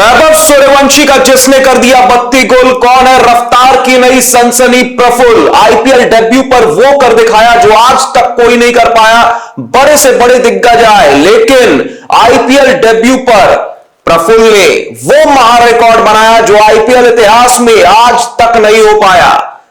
वैभव सूर्यवंशी का जिसने कर दिया 32 गोल, कौन है? रफ्तार की नई सनसनी प्रफुल्ल। आईपीएल डेब्यू पर वो कर दिखाया जो आज तक कोई नहीं कर पाया। बड़े से बड़े दिग्गज आए, लेकिन आईपीएल डेब्यू पर प्रफुल्ल ने वो महा रिकॉर्ड बनाया जो आईपीएल इतिहास में आज तक नहीं हो पाया।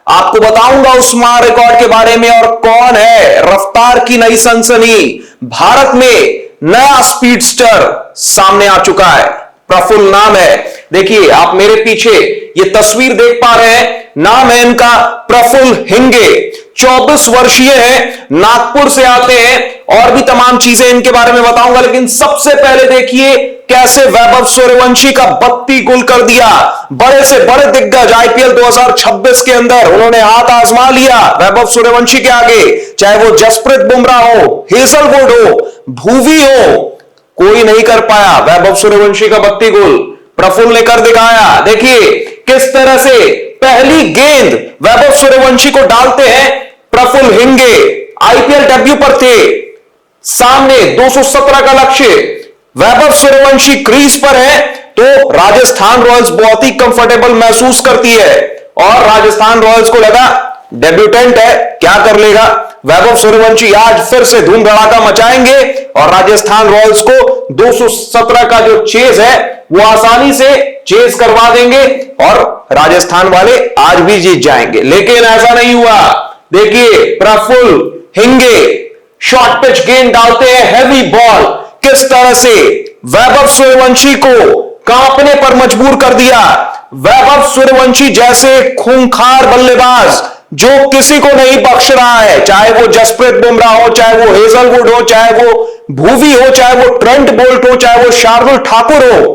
आपको बताऊंगा उस महा रिकॉर्ड के बारे में और कौन है रफ्तार की नई सनसनी। भारत में नया स्पीडस्टर सामने आ चुका है, प्रफुल्ल नाम है। देखिए आप मेरे पीछे ये तस्वीर देख पा रहे हैं, नाम है इनका प्रफुल्ल हिंगे। 24 वर्षीय है, नागपुर से आते हैं और भी तमाम चीजें इनके बारे में बताऊंगा। लेकिन सबसे पहले देखिए कैसे वैभव सूर्यवंशी का 32 गोल कर दिया। बड़े से बड़े दिग्गज आईपीएल 2026 के अंदर उन्होंने हाथ आजमा लिया वैभव सूर्यवंशी के आगे, चाहे वो जसप्रीत बुमराह हो, हेजलवुड हो, भुवी हो, कोई नहीं कर पाया। वैभव सूर्यवंशी का 32 गोल प्रफुल्ल ने कर दिखाया। देखिए किस तरह से पहली गेंद वैभव सूर्यवंशी को डालते हैं प्रफुल्ल हिंगे। आईपीएल डेब्यू पर थे, सामने 217 का लक्ष्य, वैभव सूर्यवंशी क्रीज पर है तो राजस्थान रॉयल्स बहुत ही कंफर्टेबल महसूस करती है और राजस्थान रॉयल्स को लगा डेब्यूटेंट है, क्या कर लेगा। वैभव सूर्यवंशी आज फिर से धूम धड़ाका मचाएंगे और राजस्थान रॉयल्स को 217 का जो चेज है वो आसानी से चेज करवा देंगे और राजस्थान वाले आज भी जीत जाएंगे। लेकिन ऐसा नहीं हुआ। देखिए प्रफुल्ल हिंगे शॉर्ट पिच गेंद डालते हैं, हैवी बॉल, किस तरह से वैभव सूर्यवंशी को कांपने पर मजबूर कर दिया। वैभव सूर्यवंशी जैसे खूंखार बल्लेबाज जो किसी को नहीं बख्श रहा है, चाहे वो जसप्रीत बुमराह हो, चाहे वो हेजलवुड हो, चाहे वो भुवी हो, चाहे वो ट्रेंट बोल्ट हो, चाहे वो शार्दुल ठाकुर हो,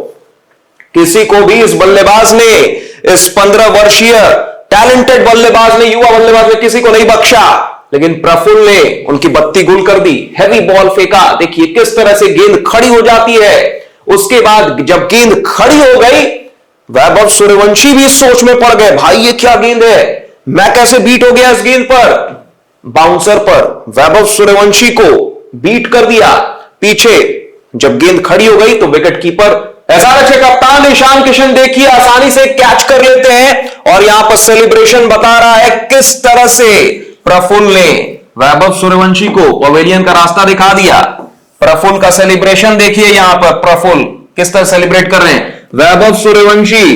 किसी को भी इस बल्लेबाज ने, इस 15 वर्षीय टैलेंटेड बल्लेबाज ने, युवा बल्लेबाज ने किसी को नहीं बख्शा। लेकिन प्रफुल्ल ने उनकी 32 गोल कर दी, हैवी बॉल फेंका। देखिए किस तरह से गेंद खड़ी हो जाती है। उसके बाद जब गेंद खड़ी हो गई, वैभव सूर्यवंशी भी सोच में पड़ गए, भाई ये क्या गेंद है, मैं कैसे बीट हो गया इस गेंद पर। बाउंसर पर वैभव सूर्यवंशी को बीट कर दिया। पीछे जब गेंद खड़ी हो गई तो विकेट कीपर एसआरएच के कप्तान ईशान किशन देखिए आसानी से कैच कर लेते हैं और यहां पर सेलिब्रेशन बता रहा है किस तरह से प्रफुल्ल ने वैभव सूर्यवंशी को पवेलियन का रास्ता दिखा दिया। प्रफुल्ल का सेलिब्रेशन देखिए, यहां पर प्रफुल्ल किस तरह सेलिब्रेट कर रहे हैं। वैभव सूर्यवंशी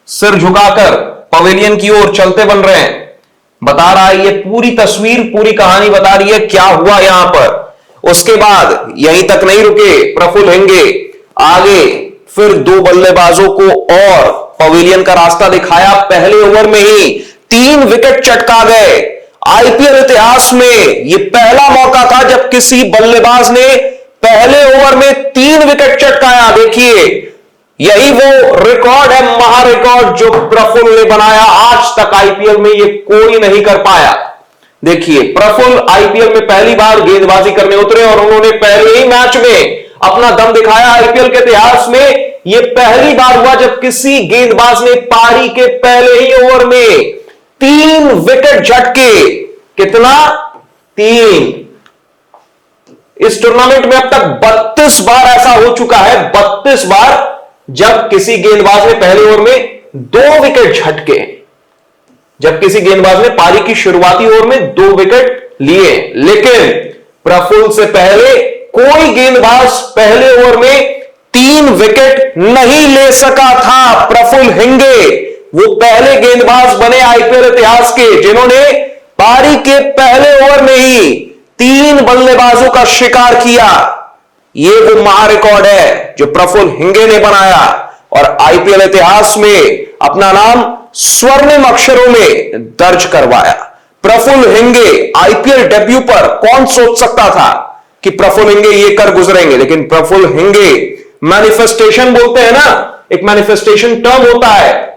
सिर झुकाकर पवेलियन की ओर चलते बन रहे हैं। बता रहा है ये पूरी तस्वीर, पूरी कहानी बता रही है क्या हुआ यहां पर। उसके बाद यहीं तक नहीं रुके प्रफुल्ल हिंगे, आगे फिर 2 बल्लेबाजों को और पवेलियन का रास्ता दिखाया। पहले ओवर में ही 3 विकेट चटका गए। आईपीएल इतिहास में यह पहला मौका था जब किसी बल्लेबाज ने पहले ओवर में 3 विकेट चटकाया। देखिए यही वो रिकॉर्ड है, महा रिकॉर्ड जो प्रफुल्ल ने बनाया। आज तक आईपीएल में ये कोई नहीं कर पाया। देखिए प्रफुल्ल आईपीएल में पहली बार गेंदबाजी करने उतरे और उन्होंने पहले ही मैच में अपना दम दिखाया। आईपीएल के इतिहास में यह पहली बार हुआ जब किसी गेंदबाज ने पारी के पहले ही ओवर में 3 विकेट झटके। कितना? 3। इस टूर्नामेंट में अब तक 32 बार ऐसा हो चुका है, 32 बार जब किसी गेंदबाज ने पहले ओवर में 2 विकेट झटके, जब किसी गेंदबाज ने पारी की शुरुआती ओवर में 2 विकेट लिए। लेकिन प्रफुल्ल से पहले कोई गेंदबाज पहले ओवर में 3 विकेट नहीं ले सका था। प्रफुल्ल हिंगे वो पहले गेंदबाज बने आईपीएल इतिहास के जिन्होंने पारी के पहले ओवर में ही 3 बल्लेबाजों का शिकार किया। ये वो महा रिकॉर्ड है जो प्रफुल्ल हिंगे ने बनाया और आईपीएल इतिहास में अपना नाम स्वर्णिम अक्षरों में दर्ज करवाया। प्रफुल्ल हिंगे आईपीएल डेब्यू पर कौन सोच सकता था कि प्रफुल्ल हिंगे ये कर गुजरेंगे। लेकिन प्रफुल्ल हिंगे, मैनिफेस्टेशन बोलते हैं ना, एक मैनिफेस्टेशन टर्म होता है,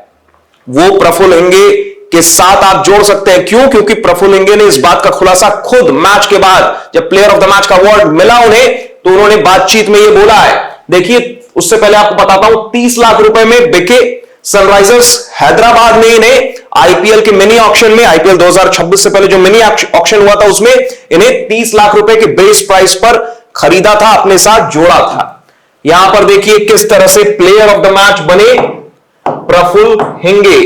वो प्रफुल्ल हिंगे के साथ आप जोड़ सकते हैं। क्यों? क्योंकि प्रफुल्ल हिंगे ने इस बात का खुलासा खुद मैच के बाद जब प्लेयर ऑफ द मैच का अवार्ड मिला उन्हें, तो उन्होंने बातचीत में यह बोला है। देखिए उससे पहले आपको बताता हूं 30 लाख रुपए में बिके सनराइजर्स हैदराबाद ने इन्हें आईपीएल के मिनी ऑक्शन में, आईपीएल 2026 से पहले जो मिनी ऑक्शन हुआ था उसमें इन्हें 30 लाख रुपए के बेस प्राइस पर खरीदा था, अपने साथ जोड़ा था। यहां पर देखिए किस तरह से प्लेयर ऑफ द मैच बने प्रफुल्ल हिंगे।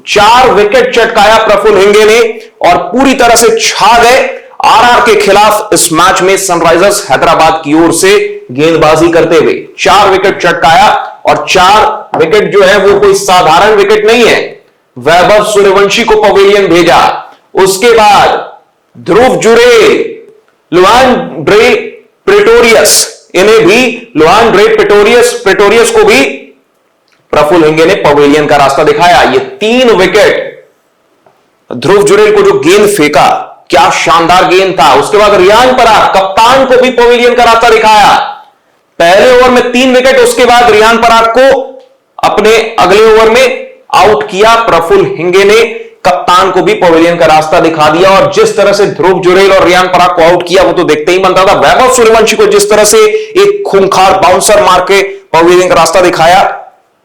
4 विकेट चटकाया प्रफुल्ल हिंगे ने और पूरी तरह से छा गए आरआर के खिलाफ इस मैच में सनराइजर्स हैदराबाद की ओर से गेंदबाजी करते हुए 4 विकेट चटकाया। और 4 विकेट जो है वो कोई साधारण विकेट नहीं है। वैभव सूर्यवंशी को पवेलियन भेजा, उसके बाद ध्रुव जुरेल, लुआन ड्रे प्रेटोरियस, इन्हें भी लुआन ड्रे प्रेटोरियस को भी प्रफुल्ल हिंगे ने पवेलियन का रास्ता दिखाया। ये 3 विकेट, ध्रुव जुरेल को जो गेंद फेंका क्या शानदार गेंद था। उसके बाद रियान पराग कप्तान को भी पवेलियन का रास्ता दिखाया। पहले ओवर में 3 विकेट, उसके बाद रियान पराग को अपने अगले ओवर में आउट किया। प्रफुल्ल हिंगे ने कप्तान को भी पवेलियन का रास्ता दिखा दिया और जिस तरह से ध्रुव जुरेल और रियान पराग को आउट किया वो तो देखते ही बनता था। वैभव सूर्यवंशी को जिस तरह से एक खूंखार बाउंसर मार के पवेलियन का रास्ता दिखाया,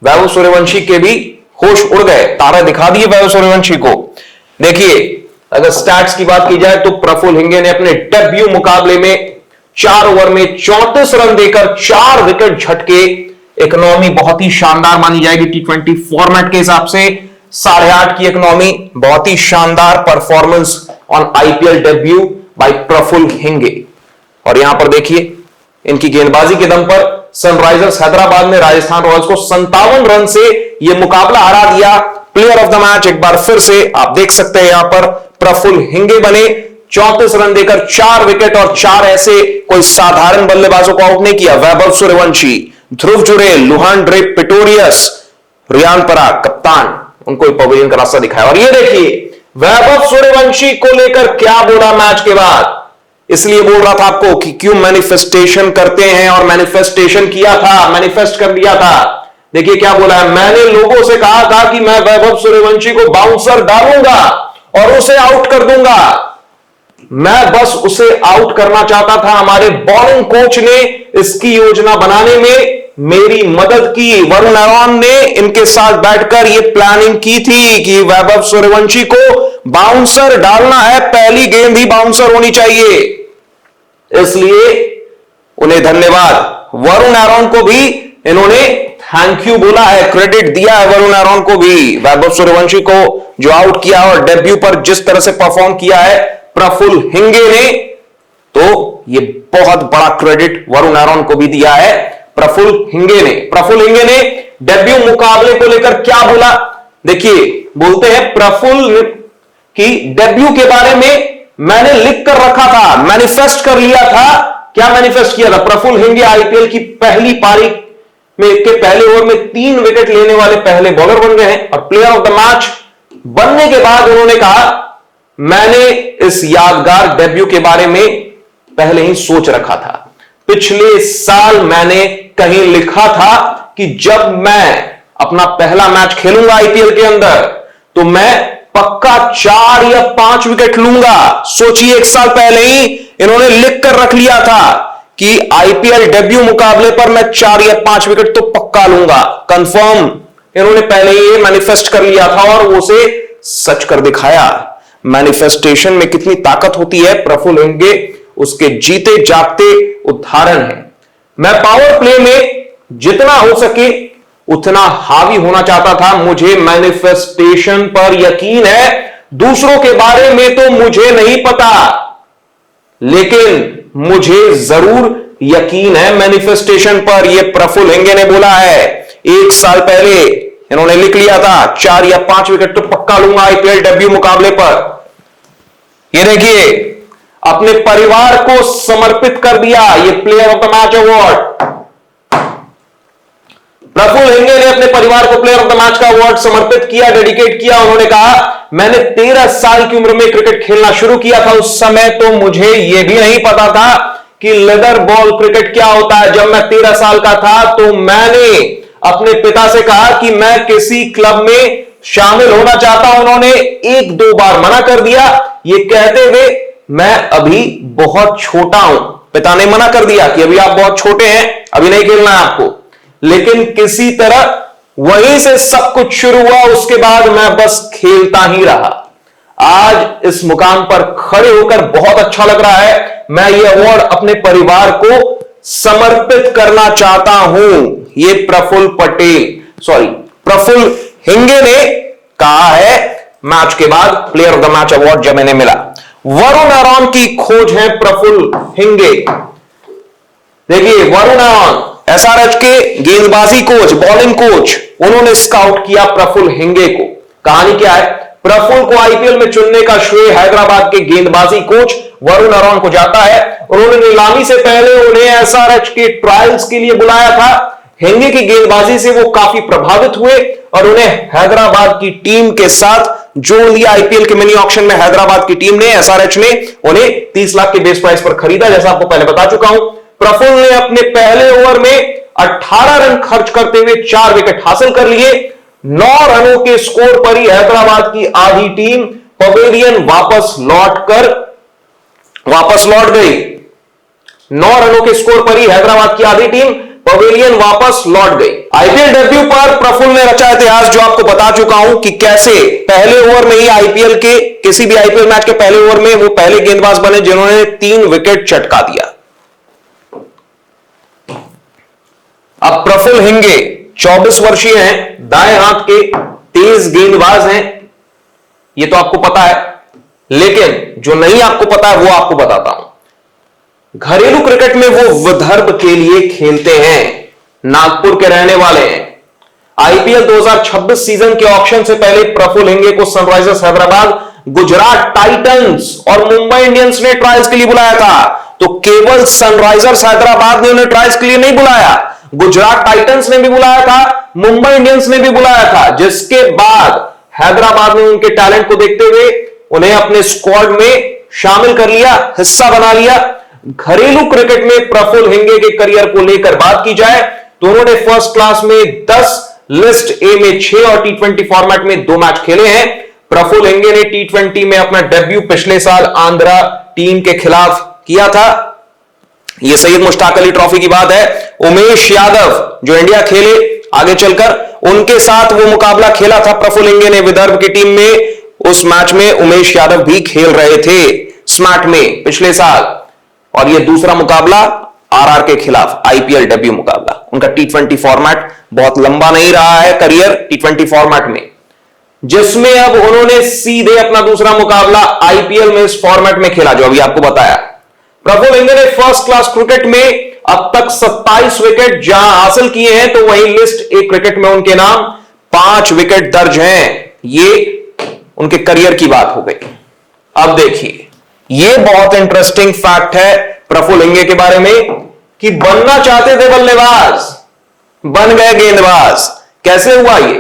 वैभव सूर्यवंशी के भी होश उड़ गए, तारे दिखा दिए वैभव सूर्यवंशी को। देखिए अगर स्टैट्स की बात की जाए तो प्रफुल्ल हिंगे ने अपने डेब्यू मुकाबले में 4 ओवर में 34 रन देकर 4 विकेट झटके। इकोनॉमी बहुत ही शानदार मानी जाएगी T20 फॉर्मेट के हिसाब से। 8.5 की इकोनॉमी, बहुत ही शानदार performance on IPL debut by Praful Hinge. और यहां पर देखिए इनकी गेंदबाजी के दम पर सनराइजर्स हैदराबाद ने राजस्थान रॉयल्स को 57 रन से यह मुकाबला हरा दिया। प्लेयर ऑफ द मैच एक बार फिर से आप देख सकते हैं यहां पर प्रफुल्ल हिंगे बने। 34 रन देकर 4 विकेट और 4 ऐसे कोई साधारण बल्लेबाजों को आउट नहीं किया। वैभव सूर्यवंशी, ध्रुव जुरेल, लुआन ड्रे प्रेटोरियस, रियान पराग कप्तान, उनको पवेलियन का रास्ता दिखाया। और ये देखिए वैभव सूर्यवंशी को लेकर क्या बोला मैच के बाद, इसलिए बोल रहा था आपको कि क्यों मैनिफेस्टेशन करते हैं, और मैनिफेस्टेशन किया था, मैनिफेस्ट कर दिया था। देखिए क्या बोला है, मैंने लोगों से कहा था कि मैं वैभव सूर्यवंशी को बाउंसर डालूंगा और उसे आउट कर दूंगा। मैं बस उसे आउट करना चाहता था। हमारे बॉलिंग कोच ने इसकी योजना बनाने में मेरी मदद की। वरुण आरोन ने इनके साथ बैठकर यह प्लानिंग की थी कि वैभव सूर्यवंशी को बाउंसर डालना है, पहली गेंद ही बाउंसर होनी चाहिए। इसलिए उन्हें धन्यवाद। वरुण आरोन को भी इन्होंने थैंक यू बोला है, क्रेडिट दिया है वरुण आरोन को भी। वैभव सूर्यवंशी को जो आउट किया और डेब्यू पर जिस तरह से परफॉर्म किया है प्रफुल्ल हिंगे ने, तो ये बहुत बड़ा क्रेडिट वरुण आरोन को भी दिया है प्रफुल्ल हिंगे ने। प्रफुल्ल हिंगे ने डेब्यू मुकाबले को लेकर क्या बोला, देखिए बोलते हैं प्रफुल्ल की डेब्यू के बारे में मैंने लिख कर रखा था, मैनिफेस्ट कर लिया था। क्या मैनिफेस्ट किया था, प्रफुल्ल हिंगे आईपीएल की पहली पारी में के पहले ओवर में 3 विकेट लेने वाले पहले बॉलर बन गए हैं। और प्लेयर ऑफ द मैच बनने के बाद उन्होंने कहा मैंने इस यादगार डेब्यू के बारे में पहले ही सोच रखा था। पिछले साल मैंने कहीं लिखा था कि जब मैं अपना पहला मैच खेलूंगा आईपीएल के अंदर तो मैं पक्का 4 या 5 विकेट लूंगा। सोचिए 1 साल पहले ही इन्होंने लिख कर रख लिया था कि आईपीएल डेब्यू मुकाबले पर मैं 4 या 5 विकेट तो पक्का लूंगा। कंफर्म इन्होंने पहले ही मैनिफेस्ट कर लिया था और उसे सच कर दिखाया। मैनिफेस्टेशन में कितनी ताकत होती है, प्रफुल्ल हिंगे उसके जीते जागते उदाहरण है। मैं पावर प्ले में जितना हो सके उतना हावी होना चाहता था। मुझे मैनिफेस्टेशन पर यकीन है, दूसरों के बारे में तो मुझे नहीं पता, लेकिन मुझे जरूर यकीन है मैनिफेस्टेशन पर। यह प्रफुल्ल हिंगे ने बोला है। 1 साल पहले इन्होंने लिख लिया था 4 या 5 विकेट तो पक्का लूंगा आईपीएल डेब्यू मुकाबले पर। ये देखिए अपने परिवार को समर्पित कर दिया ये player of the match award. Praful Hinge ने अपने परिवार को प्लेयर ऑफ द मैच का अवार्ड समर्पित किया, डेडिकेट किया। उन्होंने कहा मैंने 13 साल की उम्र में क्रिकेट खेलना शुरू किया था। उस समय तो मुझे यह भी नहीं पता था कि लेदर बॉल क्रिकेट क्या होता है। जब मैं 13 साल का था तो मैंने अपने पिता से कहा कि मैं किसी क्लब में शामिल होना चाहता हूं। उन्होंने 1-2 बार मना कर दिया। ये कहते हुए मैं अभी बहुत छोटा हूं। पिता ने मना कर दिया कि अभी आप बहुत छोटे हैं, अभी नहीं खेलना है आपको। लेकिन किसी तरह वहीं से सब कुछ शुरू हुआ। उसके बाद मैं बस खेलता ही रहा। आज इस मुकाम पर खड़े होकर बहुत अच्छा लग रहा है। मैं ये अवार्ड अपने परिवार को समर्पित करना चाहता हूं। ये प्रफुल्ल हिंगे ने कहा है मैच के बाद, player of the match award जब इन्हें मिला। वरुण आरोन की खोज है प्रफुल्ल हिंगे। देखिए वरुण आरोन एसआरएच के गेंदबाजी कोच, बॉलिंग कोच, उन्होंने स्काउट किया प्रफुल्ल हिंगे को। कहानी क्या है, प्रफुल्ल को आईपीएल में चुनने का श्रेय हैदराबाद के गेंदबाजी कोच वरुण आरोन को जाता है। उन्होंने नीलामी से पहले उन्हें एसआरएच के ट्रायल्स के लिए बुलाया था। हिंगे की गेंदबाजी से वो काफी प्रभावित हुए और उन्हें हैदराबाद की टीम के साथ जोड़ दिया। आईपीएल के मिनी ऑक्शन में हैदराबाद की टीम ने, एसआरएच ने उन्हें 30 लाख के बेस प्राइस पर खरीदा, जैसा आपको पहले बता चुका हूं। प्रफुल्ल ने अपने पहले ओवर में 18 रन खर्च करते हुए 4 विकेट हासिल कर लिए। 9 रनों के स्कोर पर ही हैदराबाद की आधी टीम पवेलियन वापस लौट गई। 9 रनों के स्कोर पर ही हैदराबाद की आधी टीम पवेलियन वापस लौट गई। आईपीएल डेब्यू पर प्रफुल्ल ने रचा इतिहास, जो आपको बता चुका हूं कि कैसे पहले ओवर में ही आईपीएल के किसी भी आईपीएल मैच के पहले ओवर में वो पहले गेंदबाज बने जिन्होंने 3 विकेट चटका दिया। अब प्रफुल्ल हिंगे 24 वर्षीय हैं, दाएं हाथ के तेज गेंदबाज हैं, ये तो आपको पता है। लेकिन जो नहीं आपको पता है वो आपको बताता हूं। घरेलू क्रिकेट में वो विदर्भ के लिए खेलते हैं, नागपुर के रहने वाले हैं। आईपीएल 2026 सीजन के ऑक्शन से पहले प्रफुल्ल हिंगे को सनराइजर्स हैदराबाद, गुजरात टाइटंस और मुंबई इंडियंस ने ट्रायल्स के लिए बुलाया था। तो केवल सनराइजर्स हैदराबाद ने उन्हें ट्रायल्स के लिए नहीं बुलाया, गुजरात टाइटंस ने भी बुलाया था, मुंबई इंडियंस ने भी बुलाया था। जिसके बाद हैदराबाद ने उनके टैलेंट को देखते हुए उन्हें अपने स्क्वाड में शामिल कर लिया, हिस्सा बना लिया। घरेलू क्रिकेट में प्रफुल्ल हिंगे के करियर को लेकर बात की जाए तो उन्होंने फर्स्ट क्लास में 10, लिस्ट ए में 6 और टी20 फॉर्मेट में 2 मैच खेले हैं। प्रफुल्ल हिंगे ने टी20 में अपना डेब्यू पिछले साल आंध्रा टीम के खिलाफ किया था। यह सैयद मुश्ताक अली ट्रॉफी की बात है। उमेश यादव जो इंडिया खेले आगे चलकर, उनके साथ वो मुकाबला खेला था प्रफुल्ल हिंगे ने विदर्भ की टीम में। उस मैच में उमेश यादव भी खेल रहे थे स्मार्ट में पिछले साल। और यह दूसरा मुकाबला आरआर के खिलाफ, आईपीएल डेब्यू मुकाबला। उनका टी20 फॉर्मेट बहुत लंबा नहीं रहा है करियर टी20 फॉर्मेट में, जिसमें अब उन्होंने सीधे अपना दूसरा मुकाबला आईपीएल में इस फॉर्मेट में खेला, जो अभी आपको बताया। प्रफुल्ल हिंगे ने फर्स्ट क्लास क्रिकेट में अब तक 27 विकेट जहां हासिल किए हैं, तो वहीं लिस्ट ए क्रिकेट में उनके नाम 5 विकेट दर्ज हैं। ये उनके करियर की बात हो गई। अब देखिए, यह बहुत इंटरेस्टिंग फैक्ट है प्रफुल्ल हिंगे के बारे में कि बनना चाहते थे बल्लेबाज, बन गए गेंदबाज। कैसे हुआ ये?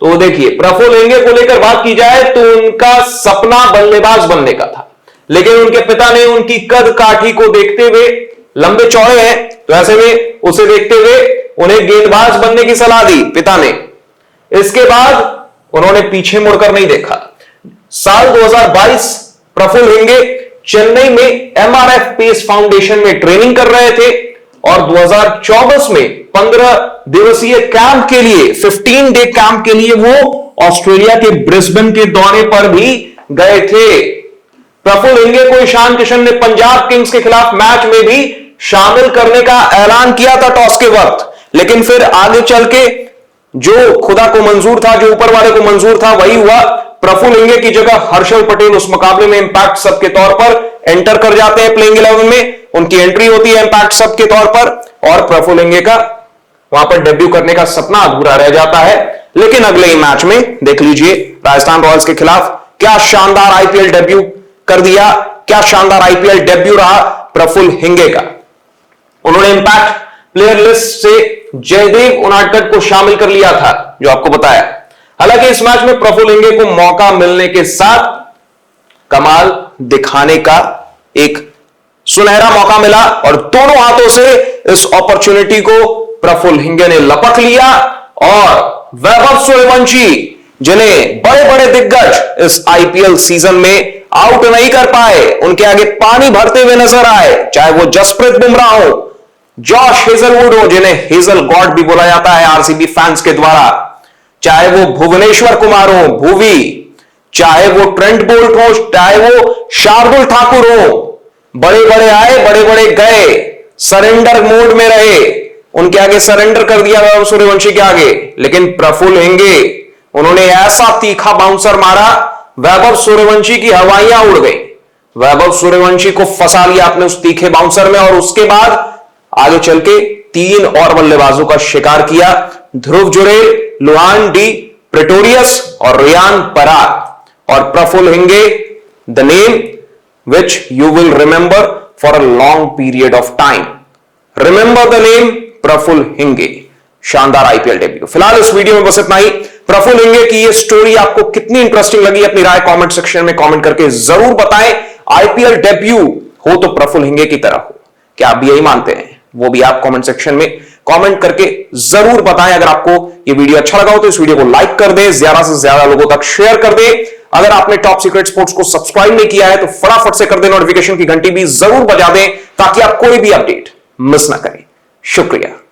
तो देखिए, प्रफुल्ल हिंगे को लेकर बात की जाए तो उनका सपना बल्लेबाज बनने का था, लेकिन उनके पिता ने उनकी कद काठी को देखते हुए, लंबे चौड़े हैं तो ऐसे में उसे देखते हुए उन्हें गेंदबाज बनने की सलाह दी पिता ने। इसके बाद उन्होंने पीछे मुड़कर नहीं देखा। साल 2022 प्रफुल्ल हिंगे चेन्नई में एमआरएफ पेस फाउंडेशन में ट्रेनिंग कर रहे थे और 2024 में 15 दिवसीय कैंप के लिए, 15 डे कैंप के लिए वो ऑस्ट्रेलिया के ब्रिस्बेन के दौरे पर भी गए थे। प्रफुल्ल हिंगे को ईशान किशन ने पंजाब किंग्स के खिलाफ मैच में भी शामिल करने का ऐलान किया था टॉस के वक्त, लेकिन फिर आगे चल के जो खुदा को मंजूर था, जो ऊपर वाले को मंजूर था, वही हुआ। प्रफुल्ल हिंगे की जगह हर्षल पटेल उस मुकाबले में इंपैक्ट सब के तौर पर एंटर कर जाते हैं प्लेइंग 11 में। उनकी एंट्री होती है इंपैक्ट सब के तौर पर और प्रफुल्ल हिंगे का वहां पर डेब्यू करने का सपना अधूरा रह जाता है। लेकिन अगले ही मैच में देख लीजिए, राजस्थान रॉयल्स के खिलाफ क्या शानदार आईपीएल डेब्यू कर दिया, क्या शानदार आईपीएल डेब्यू रहा प्रफुल्ल हिंगे का। उन्होंने इंपैक्ट प्लेयर लिस्ट से जयदेव उनाडकट को शामिल कर लिया था, जो आपको बताया। हालांकि इस मैच में प्रफुल्ल हिंगे को मौका मिलने के साथ कमाल दिखाने का एक सुनहरा मौका मिला और दोनों हाथों से इस अपॉर्चुनिटी को प्रफुल्ल हिंगे ने लपक लिया और वैभव सूर्यवंशी, जिन्हें बड़े बड़े दिग्गज इस आईपीएल सीजन में आउट नहीं कर पाए, उनके आगे पानी भरते हुए नजर आए, चाहे वो जसप्रीत बुमराह हो, जॉश हेजलवुड हो, जिन्हें हेजल गॉड भी बोला जाता है आरसीबी फैंस के द्वारा, चाहे वो भुवनेश्वर कुमार हो, भुवी, चाहे वो ट्रेंट बोल्ट हो, चाहे वो शार्दुल ठाकुर हो। बड़े बड़े आए, बड़े बड़े गए, सरेंडर मोड में रहे, उनके आगे सरेंडर कर दिया वैभव सूर्यवंशी के आगे, लेकिन प्रफुल्ल हिंगे उन्होंने ऐसा तीखा बाउंसर मारा, वैभव सूर्यवंशी की हवाइयां उड़ गई। वैभव सूर्यवंशी को फंसा लिया अपने उस तीखे बाउंसर में और उसके बाद आगे चल के 3 और बल्लेबाजों का शिकार किया, Dhruv Jurel, Lhuan de Pretorius और रियान पराग। और Praful Hinge, the name which you will remember for a long period of time. Remember the name Praful Hinge. शानदार आईपीएल डेब्यू। फिलहाल इस वीडियो में बस इतना ही। प्रफुल्ल हिंगे की ये स्टोरी आपको कितनी इंटरेस्टिंग लगी, अपनी राय कमेंट सेक्शन में कमेंट करके जरूर बताएं। आईपीएल डेब्यू हो तो प्रफुल्ल हिंगे की तरह हो, क्या आप भी यही मानते हैं? वो भी आप कमेंट सेक्शन में कमेंट करके जरूर बताएं। अगर आपको ये वीडियो अच्छा लगा हो तो इस वीडियो को लाइक कर दें, ज्यादा से ज्यादा लोगों तक शेयर कर दें। अगर आपने टॉप सीक्रेट स्पोर्ट्स को सब्सक्राइब नहीं किया है तो फटाफट से कर दें, नोटिफिकेशन की घंटी भी जरूर बजा दें ताकि आप कोई भी अपडेट मिस ना करें। शुक्रिया।